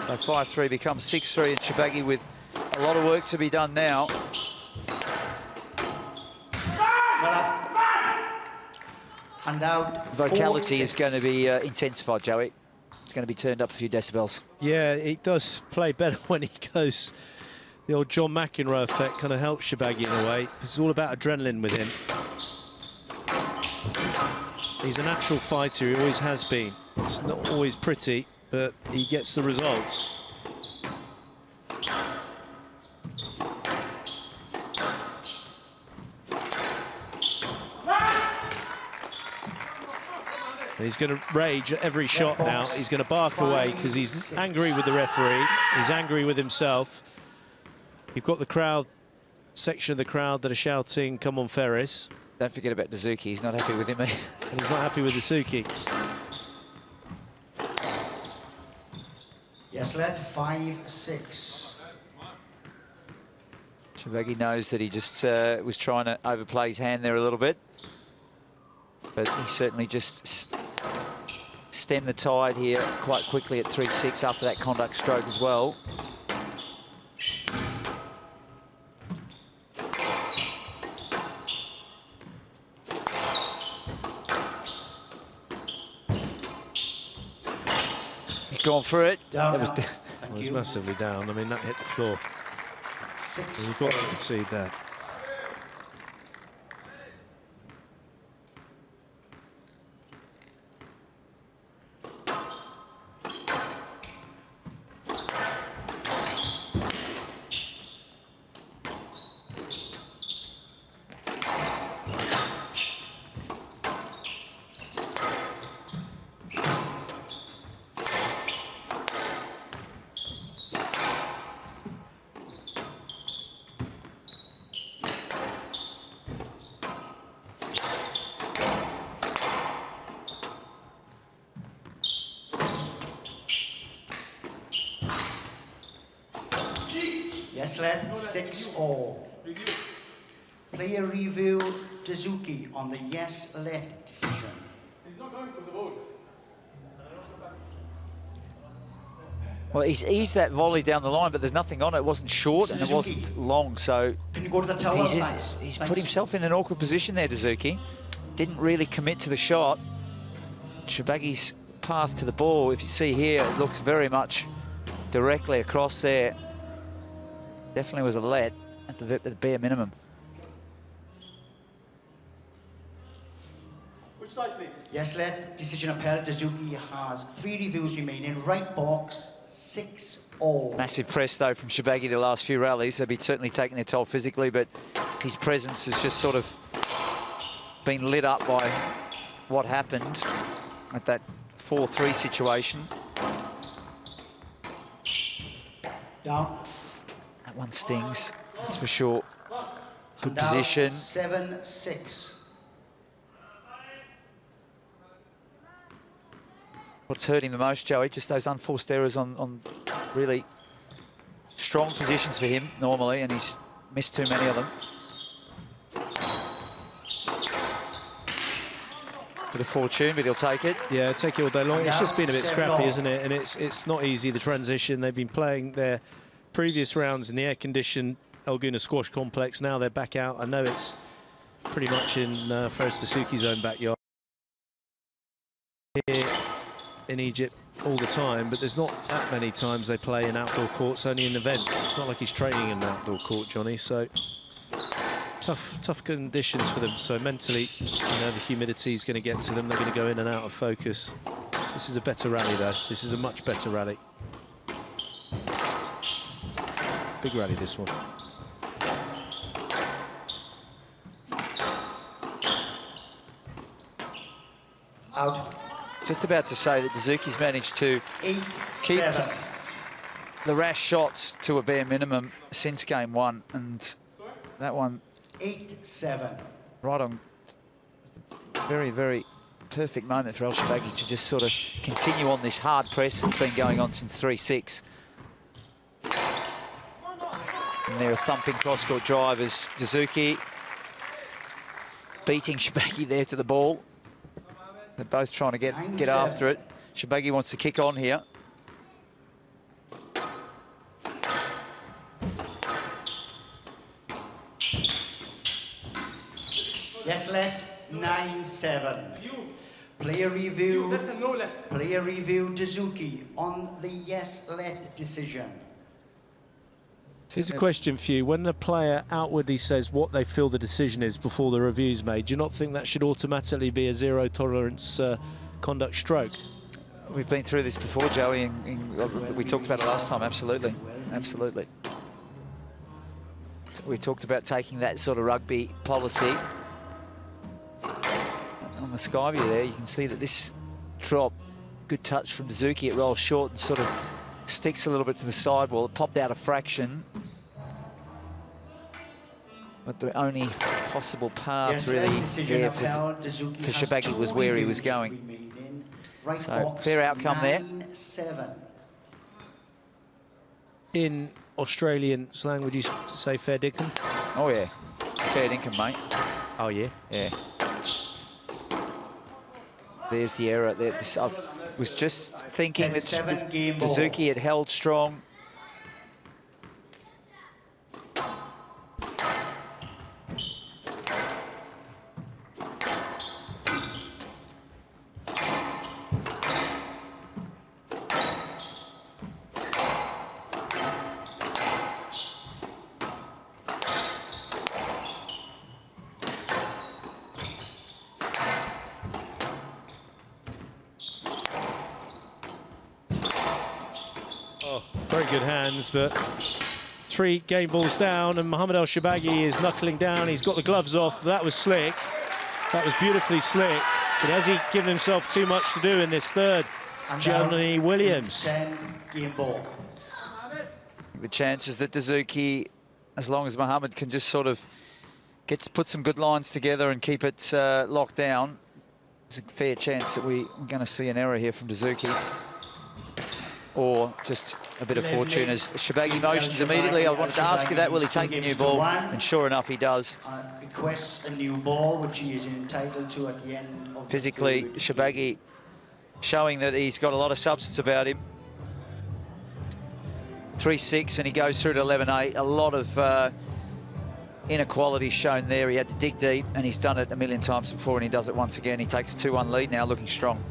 So 5-3 becomes 6-3, and Shorbagy with a lot of work to be done now. And now vocality is going to be intensified, Joey. It's going to be turned up a few decibels. Yeah, it does play better when he goes. The old John McEnroe effect kind of helps Shorbagy in a way. It's all about adrenaline with him. He's a natural fighter, he always has been. It's not always pretty, but he gets the results. He's going to rage at every shot now. He's going to bark away because he's angry with the referee. He's angry with himself. You've got the crowd, section of the crowd that are shouting, "Come on, Ferris." Don't forget about Dessouky. He's not happy with him either. And he's not happy with Dessouky. Yes, led 5-6. Shorbagy knows that he just was trying to overplay his hand there a little bit. But he certainly just stemmed the tide here quite quickly at 3-6 after that conduct stroke as well. He's gone for it. Down, that was massively down. I mean, that hit the floor. You've got to concede that. Yes, led 6-all. Player review Dessouky on the yes-led decision. He's not going to the board. Well, he's eased that volley down the line, but there's nothing on it. It wasn't short and it wasn't long, so can you go to the tower? He's put himself in an awkward position there, Dessouky. Didn't really commit to the shot. Shorbagy's path to the ball, if you see here, it looks very much directly across there. Definitely was a let at the bare minimum. Which side, please? Yes, let decision upheld. Dessouky has 3 reviews remaining. Right box, 6-all. Massive press, though, from Shorbagy the last few rallies. They'll be certainly taking their toll physically, but his presence has just sort of been lit up by what happened at that 4-3 situation. Down. That one stings, that's for sure. Good And down, position. 7-6. What's hurt him the most, Joey? Just those unforced errors on really strong positions for him normally, and he's missed too many of them. Bit of fortune, but he'll take it. Yeah, take it all day long. It's just been a bit 7-all. scrappy, isn't it? And it's not easy, the transition. They've been playing their previous rounds in the air-conditioned El Gouna squash complex. Now they're back out. I know it's pretty much in Faris Dessouky's own backyard here in Egypt all the time, but there's not that many times they play in outdoor courts, only in events. It's not like he's training in an outdoor court, Johnny, so tough conditions for them. So mentally, you know, the humidity is going to get to them. They're going to go in and out of focus. This is a better rally, though. This is a much better rally. Big rally, this one. Out. Just about to say that Dessouky's managed to keep 8-7. the rash shots to a bare minimum since game 1, and that one 8-7. right on. Very, very perfect moment for El-Shorbagy to just sort of continue on this hard press that's been going on since 3-6. And they're a thumping cross-court drive as Dessouky beating Shorbagy there to the ball. They're both trying to get after it. Shorbagy wants to kick on here. Yes, let 9-7. Player review. That's a no let. Player review Dessouky on the yes let decision. Here's a question for you. When the player outwardly says what they feel the decision is before the review's made, do you not think that should automatically be a zero tolerance conduct stroke? We've been through this before, Joey, we talked about it last time. Absolutely, absolutely. We talked about taking that sort of rugby policy. On the sky view there, you can see that this drop, good touch from Dessouky, it rolls short and sort of sticks a little bit to the sidewall. It popped out a fraction. But the only possible path really there for Shorbagy was where he was going. So fair outcome there. 9-7. In Australian slang, would you say fair dinkum? Oh yeah, fair dinkum, mate. Oh yeah? Yeah. There's the error there. I was just thinking that Dessouky had held strong. Very good hands, but 3 game balls down, and Mohamed El-Shorbagy is knuckling down. He's got the gloves off. That was slick. That was beautifully slick. But has he given himself too much to do in this third? Johnny Williams. 10 game ball. The chances that Dessouky, as long as Mohamed can just sort of put some good lines together and keep it locked down, there's a fair chance that we're going to see an error here from Dessouky. Or just a bit of fortune as Shorbagy motions immediately. I wanted to ask you that, will he take the new ball? And sure enough, he does. Requests a new ball, which he is entitled to at the end of physically, Shorbagy showing that he's got a lot of substance about him. 3-6, and he goes through to 11-8. A lot of inequality shown there. He had to dig deep, and he's done it a million times before, and he does it once again. He takes a 2-1 lead now, looking strong.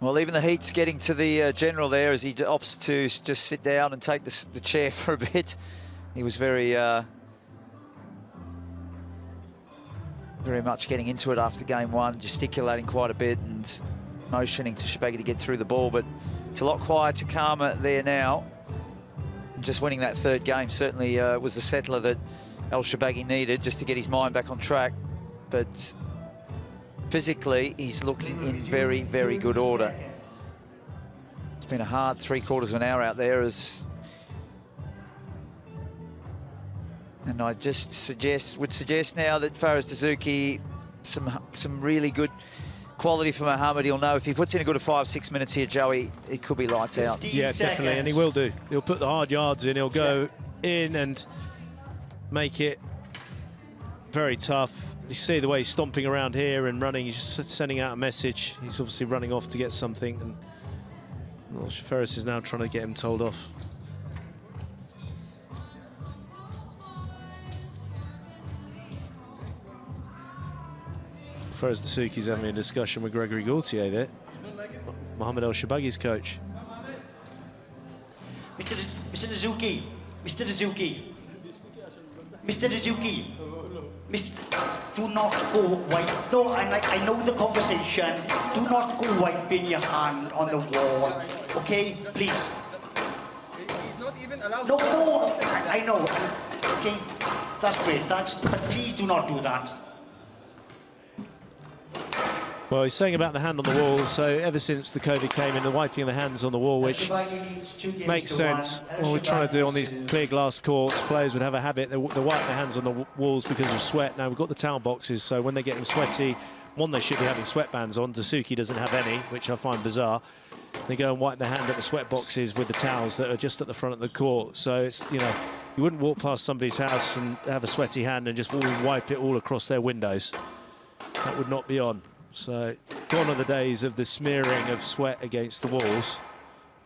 Well, even the heat's getting to the general there as he opts to just sit down and take the chair for a bit. He was very much getting into it after game one, gesticulating quite a bit and motioning to Shorbagy to get through the ball, but it's a lot quieter, calmer there now. And just winning that third game certainly was the settler that ElShorbagy needed just to get his mind back on track. But physically, he's looking in very, very good order. It's been a hard 3/4 of an hour out there and I just would suggest now that Faraz Dessouky, some really good quality for Mohamed. He'll know if he puts in a good 5-6 minutes here, Joey, it could be lights out. Yeah, definitely, and he will do. He'll put the hard yards in. He'll go in and make it very tough. You see the way he's stomping around here and running. He's just sending out a message. He's obviously running off to get something, and well, Faraz is now trying to get him told off. Faraz Dessouky's having a discussion with Gregory Gaultier there, Mohamed ElShorbagy's coach. Mr. Dessouky, Mr. Dessouky, Mr. Dessouky, do not go wipe. No, I know the conversation. Do not go wiping your hand on the wall, okay? Please. He's not even allowed. No, I know. Okay, that's great, thanks. But please do not do that. Well, he's saying about the hand on the wall, so ever since the COVID came in, the wiping of the hands on the wall, which makes sense. What we're trying to do on these clear glass courts, players would have a habit, they wipe their hands on the walls because of sweat. Now, we've got the towel boxes, so when they're getting sweaty, one, they should be having sweatbands on. Dessouky doesn't have any, which I find bizarre. They go and wipe their hand at the sweat boxes with the towels that are just at the front of the court. So it's, you know, you wouldn't walk past somebody's house and have a sweaty hand and just wipe it all across their windows. That would not be on. So, gone are the days of the smearing of sweat against the walls.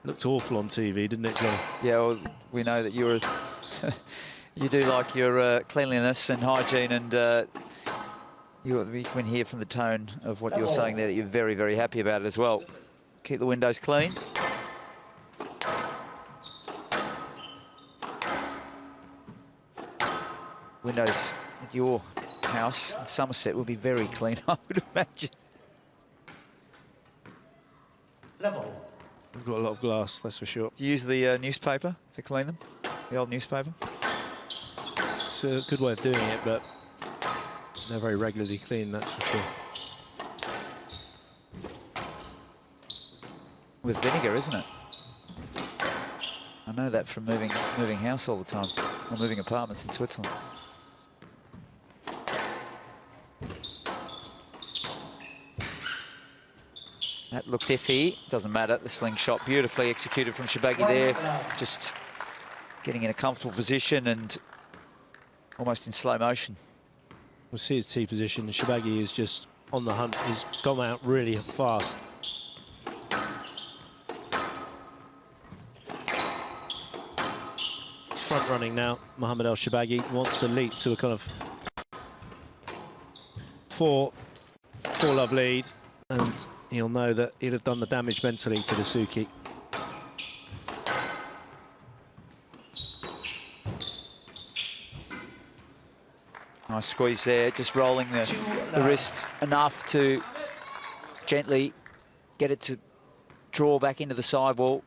Looked awful on TV, didn't it, John? Yeah, well, we know that you're you do like your cleanliness and hygiene, and you can hear from the tone of what you're saying there that you're very, very happy about it as well. Keep the windows clean. Windows at your house in Somerset will be very clean, I would imagine. Level. We've got a lot of glass, that's for sure. Do you use the newspaper to clean them? The old newspaper? It's a good way of doing it, but they're very regularly clean, that's for sure. With vinegar, isn't it? I know that from moving house all the time, or moving apartments in Switzerland. That looked iffy, doesn't matter. The slingshot beautifully executed from Shorbagy there. Just getting in a comfortable position and almost in slow motion. We'll see his tee position. Shorbagy is just on the hunt. He's gone out really fast. He's front running now. Mohamed ElShorbagy wants to leap to a kind of 4-love lead, and he'll know that he'll have done the damage mentally to Dessouky. Nice squeeze there, just rolling the wrist enough to gently get it to draw back into the sidewall.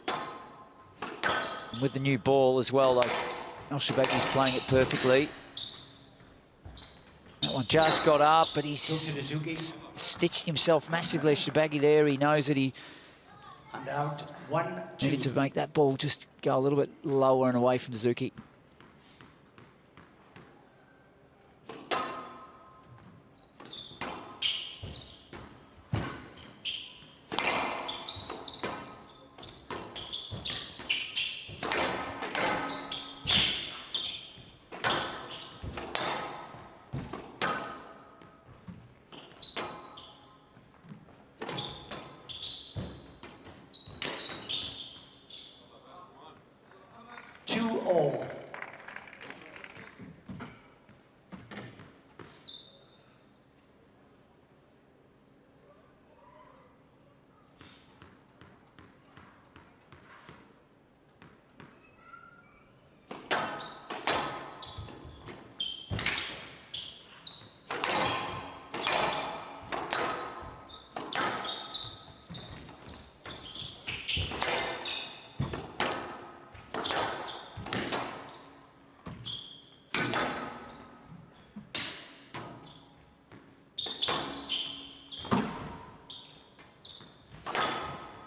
And with the new ball as well, like ElShorbagy's playing it perfectly. That one just got up, but he's stitched himself massively, Shorbagy there. He knows that he needed to make that ball just go a little bit lower and away from Dessouky.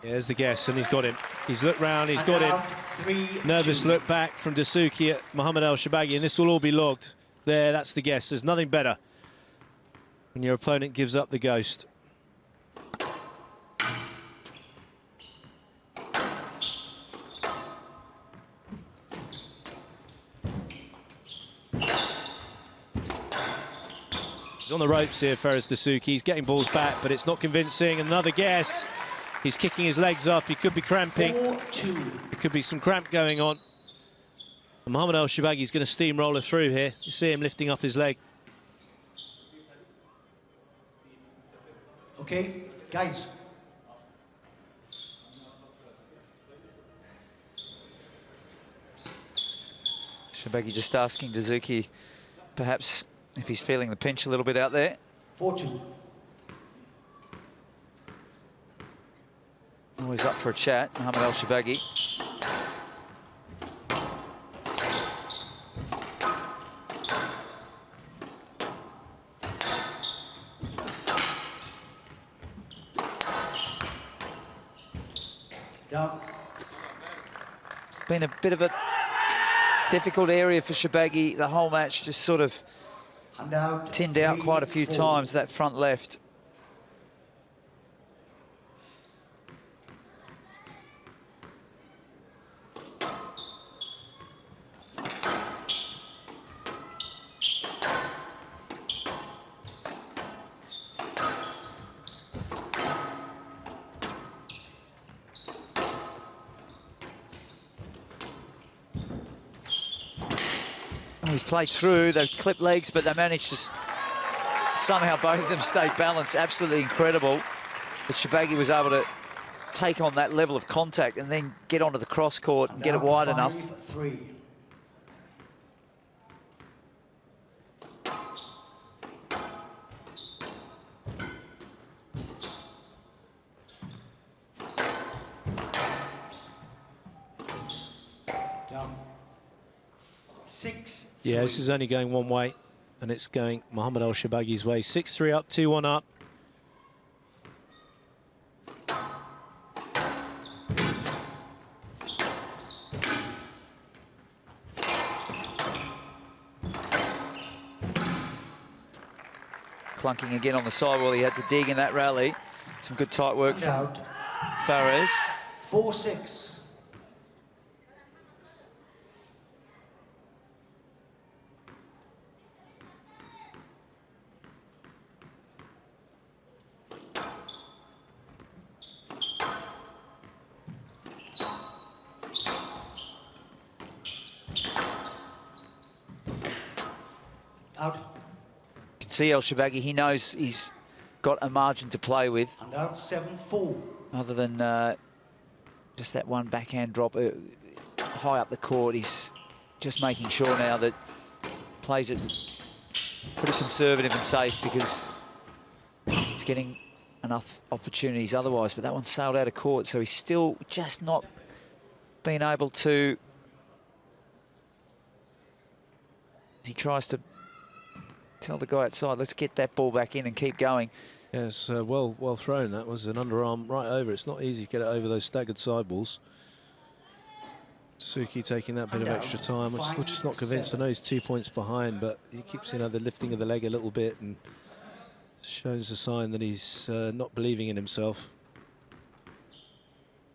Here's the guess, and he's got him. He's looked round, he's got him. Nervous look back from Dessouky at Mohamed El-Shorbagy, and this will all be logged. There, that's the guess. There's nothing better when your opponent gives up the ghost. He's on the ropes here, Ferris Dessouky. He's getting balls back, but it's not convincing. Another guess. He's kicking his legs up. He could be cramping. 4-2. There could be some cramp going on. And Mohamed El-Shorbagy is going to steamroller through here. You see him lifting up his leg. Okay, guys. Shorbagy just asking Dessouky, perhaps, if he's feeling the pinch a little bit out there. 4-2. Always up for a chat, Mohamed El-Shorbagy. Down. It's been a bit of a difficult area for Shorbagy. The whole match just sort of tinned out quite a few times, that front left. He's played through, they've clipped legs, but they managed to somehow both of them stay balanced. Absolutely incredible that Shorbagy was able to take on that level of contact and then get onto the cross court and get it wide enough. 5-3. Down. 6. Yeah, this is only going one way, and it's going Mohamed El-Shorbagy's way. 6-3 up, 2-1 up. Clunking again on the sidewall, he had to dig in that rally. Some good tight work from Fares. 4-6. Out. You can see El-Shorbagy, he knows he's got a margin to play with. And out 7-4. Other than just that one backhand drop high up the court, he's just making sure now that plays it pretty conservative and safe, because he's getting enough opportunities otherwise. But that one sailed out of court, so he's still just not been able to... He tries to tell the guy outside, let's get that ball back in and keep going. Yes, well thrown. That was an underarm right over. It's not easy to get it over those staggered sidewalls. Dessouky taking that bit of extra time. I'm still just not convinced. I know he's 2 points behind, but he keeps, you know, the lifting of the leg a little bit, and shows a sign that he's not believing in himself.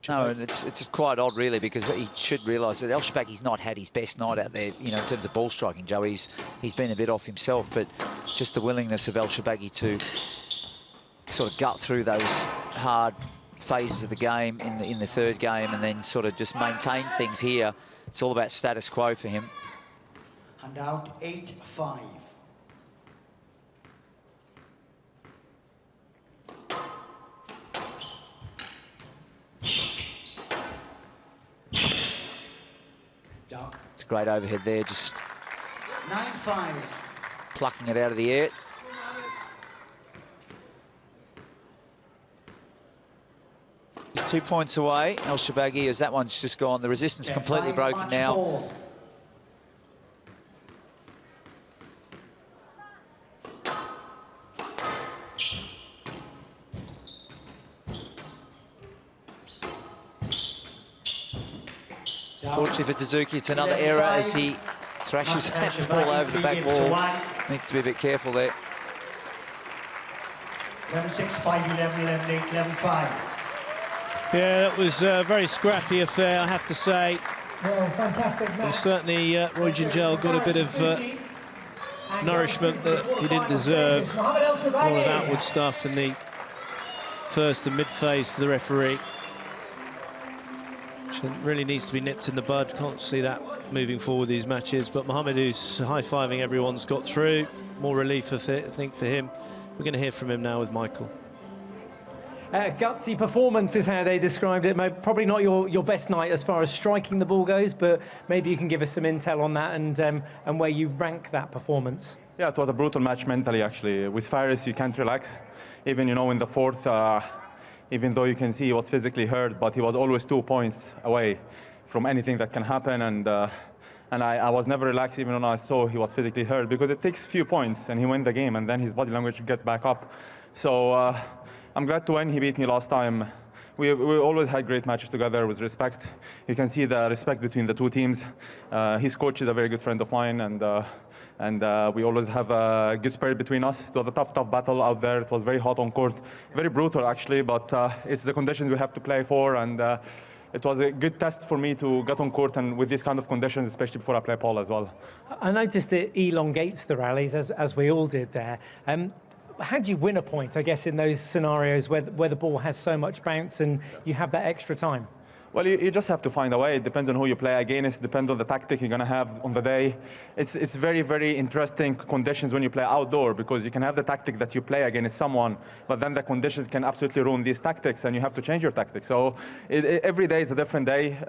No, and it's quite odd, really, because he should realise that El-Shorbagy's not had his best night out there, you know, in terms of ball striking, Joe. He's been a bit off himself, but just the willingness of El-Shorbagy to sort of gut through those hard phases of the game in the third game, and then sort of just maintain things here. It's all about status quo for him. And out 8-5. Down. It's a great overhead there, just 9-5. plucking it out of the air. He's 2 points away, El-Shorbagy, as that one's just gone. The resistance completely broken now. Ball. Fortunately for Dessouky, it's another error as he thrashes that ball over the back wall. Needs to be a bit careful there. 11-6, 5-11, 11-8, 11-5. Yeah, that was a very scrappy affair, I have to say. Well, fantastic match. And certainly Roy Gingell got a bit of nourishment that he didn't deserve. All of outward stuff in the first and mid phase to the referee. Which really needs to be nipped in the bud. Can't see that moving forward these matches. But Mohamed, who's high-fiving everyone's got through. More relief, I think, for him. We're going to hear from him now with Michael. Gutsy performance is how they described it. Probably not your best night as far as striking the ball goes, but maybe you can give us some intel on that and where you rank that performance. Yeah, it was a brutal match mentally, actually. With Faris, you can't relax. Even, you know, in the fourth, even though you can see he was physically hurt, but he was always 2 points away from anything that can happen. And I was never relaxed even when I saw he was physically hurt, because it takes a few points and he wins the game, and then his body language gets back up. So I'm glad to win. He beat me last time. We always had great matches together with respect. You can see the respect between the two teams. His coach is a very good friend of mine, and we always have a good spirit between us. It was a tough battle out there. It was very hot on court, very brutal actually, but it's the conditions we have to play for, and it was a good test for me to get on court and with these kind of conditions, especially before I play Paul as well. I noticed it elongates the rallies, as we all did there. How do you win a point, I guess, in those scenarios where the ball has so much bounce and you have that extra time? Well, you just have to find a way. It depends on who you play against. It depends on the tactic you're going to have on the day. It's very, very interesting conditions when you play outdoor, because you can have the tactic that you play against someone, but then the conditions can absolutely ruin these tactics, and you have to change your tactics. So every day is a different day.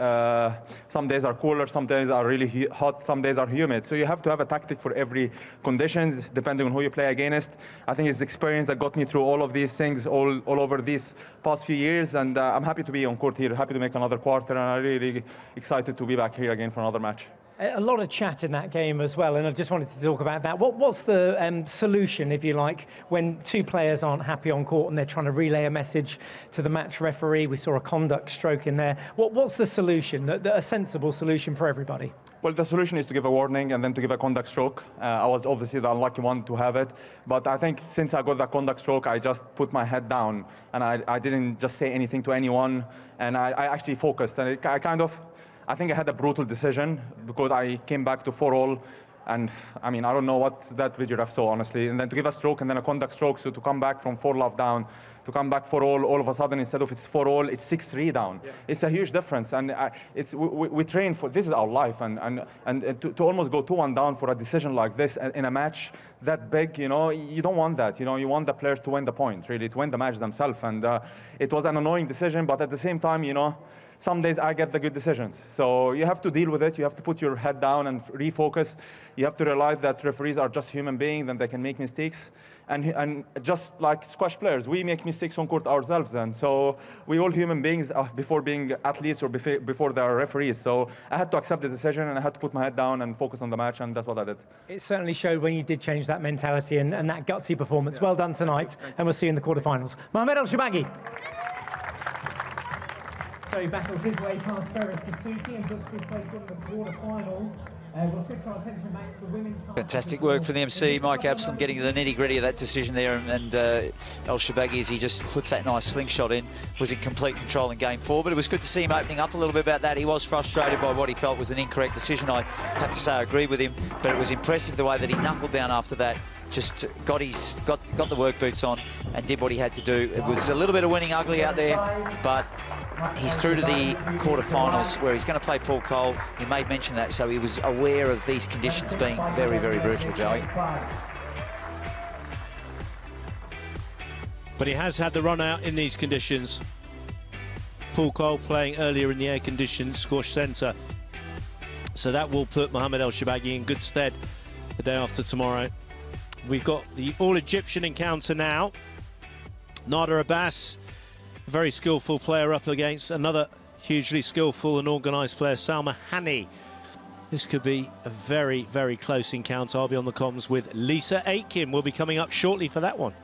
Some days are cooler, some days are really hot, some days are humid. So you have to have a tactic for every conditions, depending on who you play against. I think it's the experience that got me through all of these things all over these past few years, and I'm happy to be on court here, happy to make another quarter, and I'm really excited to be back here again for another match. A lot of chat in that game as well, and I just wanted to talk about that. What's the solution, if you like, when two players aren't happy on court and they're trying to relay a message to the match referee? We saw a conduct stroke in there. What's the solution, a sensible solution for everybody? Well, the solution is to give a warning and then to give a conduct stroke. I was obviously the unlucky one to have it, but I think since I got that conduct stroke, I just put my head down and I didn't just say anything to anyone, and I actually focused. And I think I had a brutal decision, because I came back to 4-all, and I mean, I don't know what that video ref saw, honestly. And then to give a stroke and then a conduct stroke, so to come back from 4-love down, to come back 4-all, all of a sudden, instead of it's 4-all, it's 6-3 down. Yeah. It's a huge difference, and we train for, this is our life, and to almost go 2-1 down for a decision like this in a match that big, you know, you don't want that. You know, you want the players to win the point, really, to win the match themselves. And it was an annoying decision, but at the same time, you know, some days I get the good decisions. So you have to deal with it. You have to put your head down and refocus. You have to realize that referees are just human beings and they can make mistakes. And just like squash players, we make mistakes on court ourselves. And so we all human beings before being athletes or before they are referees. So I had to accept the decision, and I had to put my head down and focus on the match, and that's what I did. It certainly showed when you did change that mentality and that gutsy performance. Yeah. Well done tonight, and we'll see you in the quarterfinals. Mohamed ElShorbagy. So he battles his way past Faris Dessouky and books his place in the quarterfinals. We'll switch our attention back to the women's. Fantastic work for the MC, Mike Absalom, getting to the nitty-gritty of that decision there, and ElShorbagy, as he just puts that nice slingshot in, was in complete control in game 4. But it was good to see him opening up a little bit about that. He was frustrated by what he felt was an incorrect decision. I have to say I agree with him, but it was impressive the way that he knuckled down after that. Just got the work boots on and did what he had to do. It was a little bit of winning ugly out there, but he's through to the quarterfinals where he's going to play Paul Cole. He made mention of that, so he was aware of these conditions being very, very brutal, Joey. But he has had the run out in these conditions. Paul Cole playing earlier in the air-conditioned squash centre. So that will put Mohamed ElShorbagy in good stead the day after tomorrow. We've got the all-Egyptian encounter now. Nada Abbas, a very skillful player, up against another hugely skillful and organised player, Salma Hani. This could be a very, very close encounter. I'll be on the comms with Lisa Aitken. We'll be coming up shortly for that one.